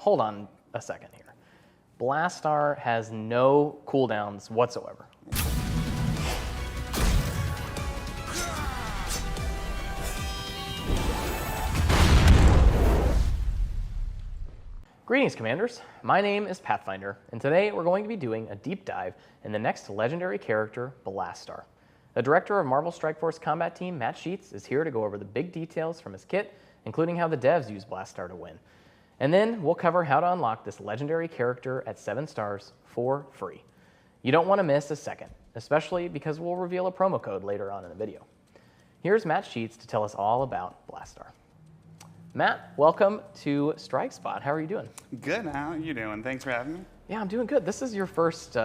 hold on a second here. Blastaar has no cooldowns whatsoever. Greetings, Commanders. My name is Pathfinder, and today we're going to be doing a deep dive in the next legendary character, Blastaar. The director of Marvel Strike Force combat team, Matt Sheets, is here to go over the big details from his kit, including how the devs use Blastaar to win. And then we'll cover how to unlock this legendary character at 7 stars for free. You don't want to miss a second, especially because we'll reveal a promo code later on in the video. Here's Matt Sheets to tell us all about Blastaar. Matt, welcome to Strike Spot. How are you doing? Good. How are you doing? Thanks for having me. Yeah, I'm doing good. This is your first,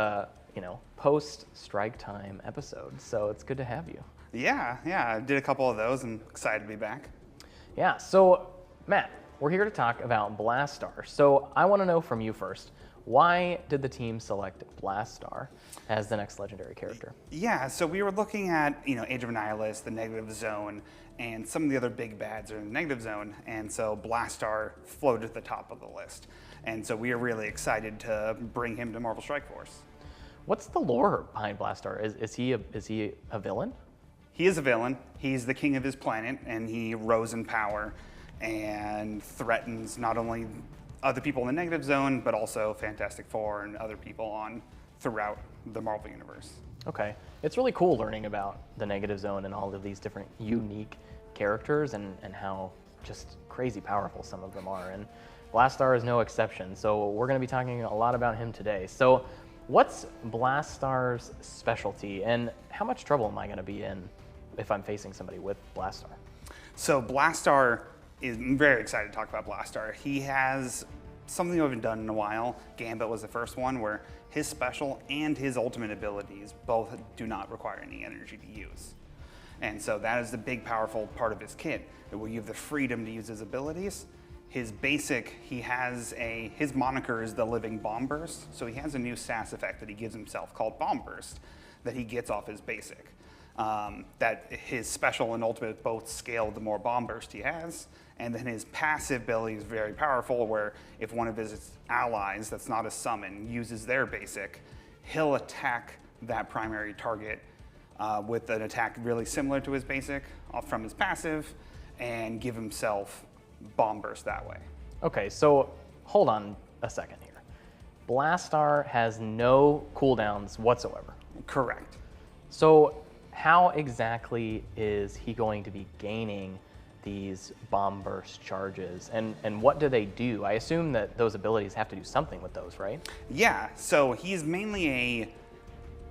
post-strike time episode, so it's good to have you. Yeah. I did a couple of those and excited to be back. Yeah, so Matt, we're here to talk about Blastaar. So I want to know from you first, why did the team select Blastaar as the next legendary character? Yeah, so we were looking at, Age of Annihilus, the Negative Zone, and some of the other big bads are in the Negative Zone, and so Blastaar floated to the top of the list. And so we are really excited to bring him to Marvel Strike Force. What's the lore behind Blastaar? Is he a villain? He is a villain. He's the king of his planet, and he rose in power and threatens not only other people in the Negative Zone, but also Fantastic Four and other people throughout the Marvel Universe. Okay. It's really cool learning about the Negative Zone and all of these different unique characters and how just crazy powerful some of them are. And Blastaar is no exception. So we're going to be talking a lot about him today. So what's Blastaar's specialty, and how much trouble am I going to be in if I'm facing somebody with Blastaar? So Blastaar I'm very excited to talk about Blastaar. He has something we haven't done in a while. Gambit was the first one where his special and his ultimate abilities both do not require any energy to use. And so that is the big powerful part of his kit, where you have the freedom to use his abilities. His basic, his moniker is the Living Bomb Burst, so he has a new sass effect that he gives himself called Bomb Burst that he gets off his basic. That his special and ultimate both scale the more bomb burst he has, and then his passive ability is very powerful, where if one of his allies that's not a summon uses their basic, he'll attack that primary target with an attack really similar to his basic from his passive, and give himself bomb burst that way. Okay, so hold on a second here. Blastaar has no cooldowns whatsoever. Correct. So how exactly is he going to be gaining these bomb burst charges, and what do they do? I assume that those abilities have to do something with those, right? Yeah, so he's mainly a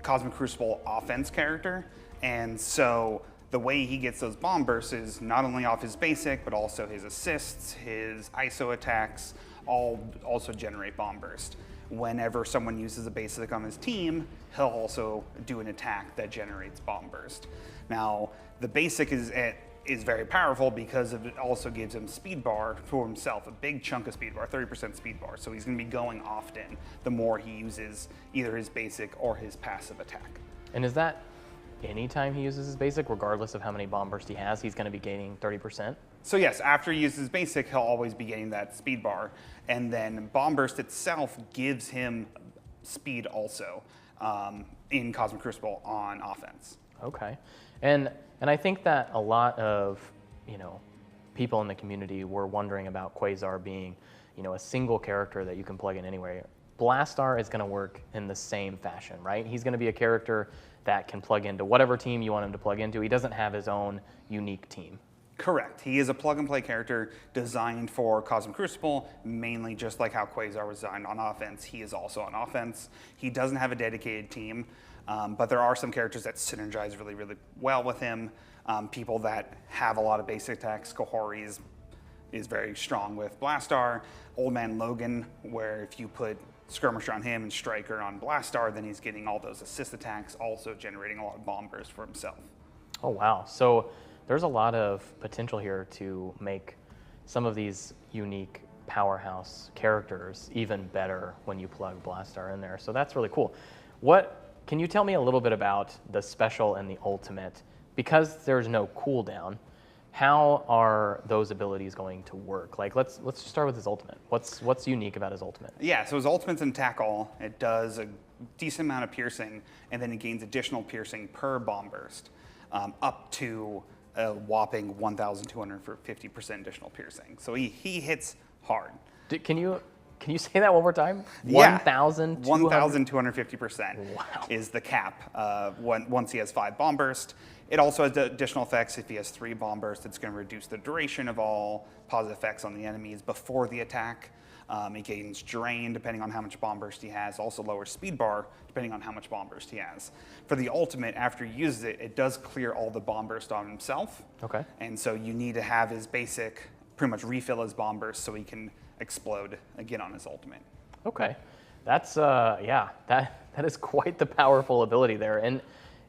Cosmic Crucible offense character, and so the way he gets those bomb bursts is not only off his basic, but also his assists, his ISO attacks, all also generate bomb burst. Whenever someone uses a basic on his team, he'll also do an attack that generates bomb burst. Now, the basic is very powerful because it also gives him speed bar for himself, a big chunk of speed bar, 30% speed bar. So he's going to be going often the more he uses either his basic or his passive attack. And is that anytime he uses his basic, regardless of how many bomb burst he has, he's going to be gaining 30%? So yes, after he uses basic, he'll always be getting that speed bar. And then bomb burst itself gives him speed also in Cosmic Crucible on offense. Okay. And I think that a lot of, people in the community were wondering about Quasar being, a single character that you can plug in anywhere. Blastaar is going to work in the same fashion, right? He's going to be a character that can plug into whatever team you want him to plug into. He doesn't have his own unique team. Correct. He is a plug-and-play character designed for Cosmic Crucible, mainly just like how Quasar was designed on offense. He is also on offense. He doesn't have a dedicated team, but there are some characters that synergize really, really well with him. People that have a lot of basic attacks. Kohori is very strong with Blastaar. Old Man Logan, where if you put Skirmisher on him and Striker on Blastaar, then he's getting all those assist attacks, also generating a lot of bomb burst for himself. Oh, wow. So there's a lot of potential here to make some of these unique powerhouse characters even better when you plug Blastaar in there. So that's really cool. Can you tell me a little bit about the special and the ultimate? Because there's no cooldown, How are those abilities going to work? Like, let's just start with his ultimate. What's unique about his ultimate? Yeah, so his ultimate's an attack all. It does a decent amount of piercing, and then it gains additional piercing per bomb burst, up to a whopping 1,250% additional piercing. So he hits hard. Can you say that one more time? Yeah, 1,250%. Wow. Is the cap once he has 5 bomb burst. It also has additional effects. If he has 3 bomb bursts, it's going to reduce the duration of all positive effects on the enemies before the attack. It gains drain depending on how much bomb burst he has. Also lowers speed bar depending on how much bomb burst he has. For the ultimate, after he uses it, it does clear all the bomb burst on himself. Okay. And so you need to have his basic pretty much refill his bomb burst so he can explode again on his ultimate. Okay, that's yeah, that is quite the powerful ability there. And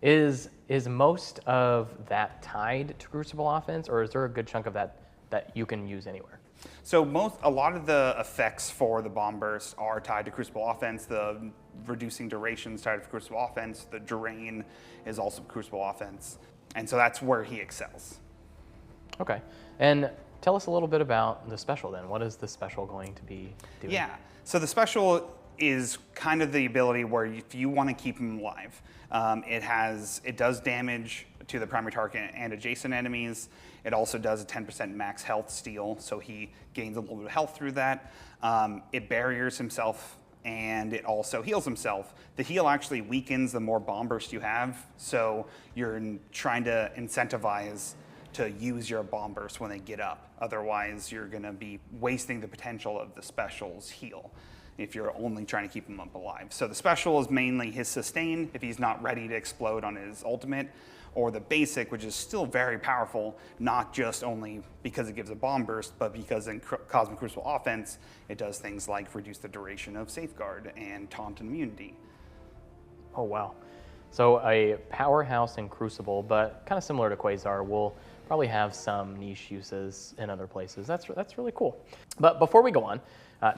is most of that tied to Crucible offense, or is there a good chunk of that you can use anywhere? So a lot of the effects for the bomb burst are tied to Crucible offense. The reducing duration is tied to Crucible offense. The drain is also Crucible offense, and so that's where he excels. Okay, and tell us a little bit about the special then. What is the special going to be doing? Yeah, so the special is kind of the ability where if you want to keep him alive, it does damage to the primary target and adjacent enemies. It also does a 10% max health steal, so he gains a little bit of health through that. It barriers himself, and it also heals himself. The heal actually weakens the more bomb burst you have, so you're trying to incentivize to use your bomb burst when they get up. Otherwise, you're going to be wasting the potential of the special's heal if you're only trying to keep him up alive. So the special is mainly his sustain if he's not ready to explode on his ultimate, or the basic, which is still very powerful, not just only because it gives a bomb burst, but because in Cosmic Crucible offense, it does things like reduce the duration of safeguard and taunt and immunity. Oh, wow. So a powerhouse in Crucible, but kind of similar to Quasar, will probably have some niche uses in other places. That's really cool. But before we go on,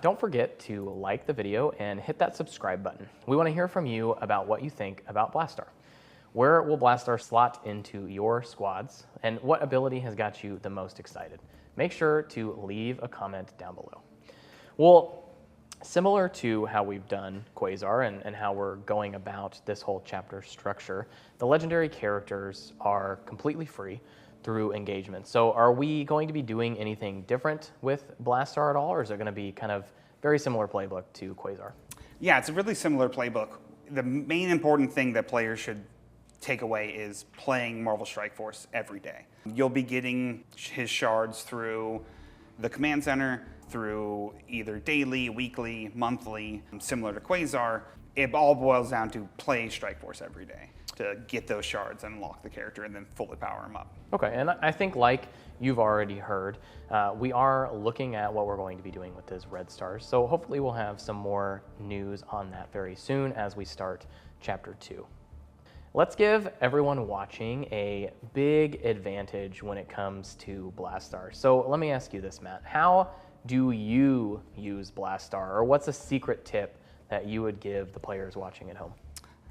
don't forget to like the video and hit that subscribe button. We want to hear from you about what you think about Blastaar. Where will Blastaar slot into your squads, and what ability has got you the most excited? Make sure to leave a comment down below. Well, similar to how we've done Quasar and how we're going about this whole chapter structure, the legendary characters are completely free through engagement. So are we going to be doing anything different with Blastaar at all, or is it going to be kind of very similar playbook to Quasar? Yeah, it's a really similar playbook. The main important thing that players should take away is playing Marvel Strike Force every day. You'll be getting his shards through the command center, through either daily, weekly, monthly, similar to Quasar. It all boils down to play Strike Force every day to get those shards and unlock the character and then fully power him up. Okay, and I think like you've already heard, we are looking at what we're going to be doing with his red stars. So hopefully we'll have some more news on that very soon as we start chapter 2. Let's give everyone watching a big advantage when it comes to Blastaar. So let me ask you this, Matt. How do you use Blastaar, or what's a secret tip that you would give the players watching at home?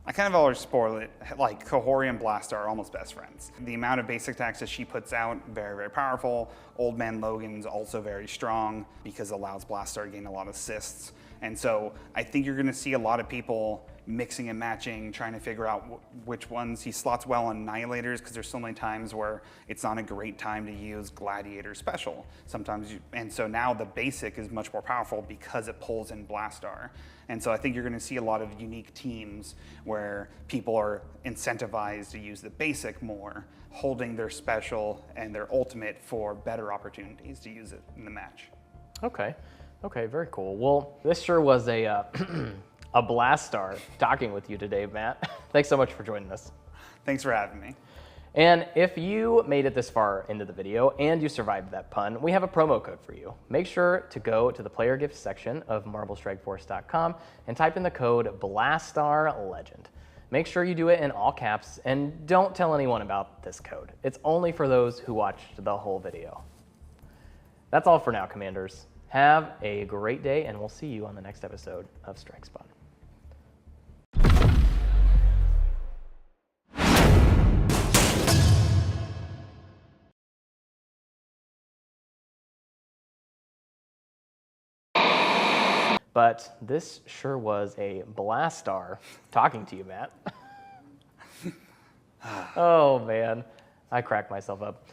I kind of always spoil it, like Kahori and Blastaar are almost best friends. The amount of basic attacks that she puts out, very, very powerful. Old Man Logan's also very strong because it allows Blastaar to gain a lot of assists. And so I think you're gonna see a lot of people mixing and matching, trying to figure out which ones he slots well on Annihilators, because there's so many times where it's not a great time to use Gladiator Special. And so now the basic is much more powerful because it pulls in Blastaar. And so I think you're going to see a lot of unique teams where people are incentivized to use the basic more, holding their special and their ultimate for better opportunities to use it in the match. Okay, very cool. Well, this sure was a a Blastaar talking with you today, Matt. Thanks so much for joining us. Thanks for having me. And if you made it this far into the video and you survived that pun, we have a promo code for you. Make sure to go to the player gifts section of MarvelStrikeForce.com and type in the code BlastaarLegend. Make sure you do it in all caps and don't tell anyone about this code. It's only for those who watched the whole video. That's all for now, Commanders. Have a great day, and we'll see you on the next episode of Strike Spawn. but this sure was a Blastaar talking to you, Matt. Oh, man. I cracked myself up.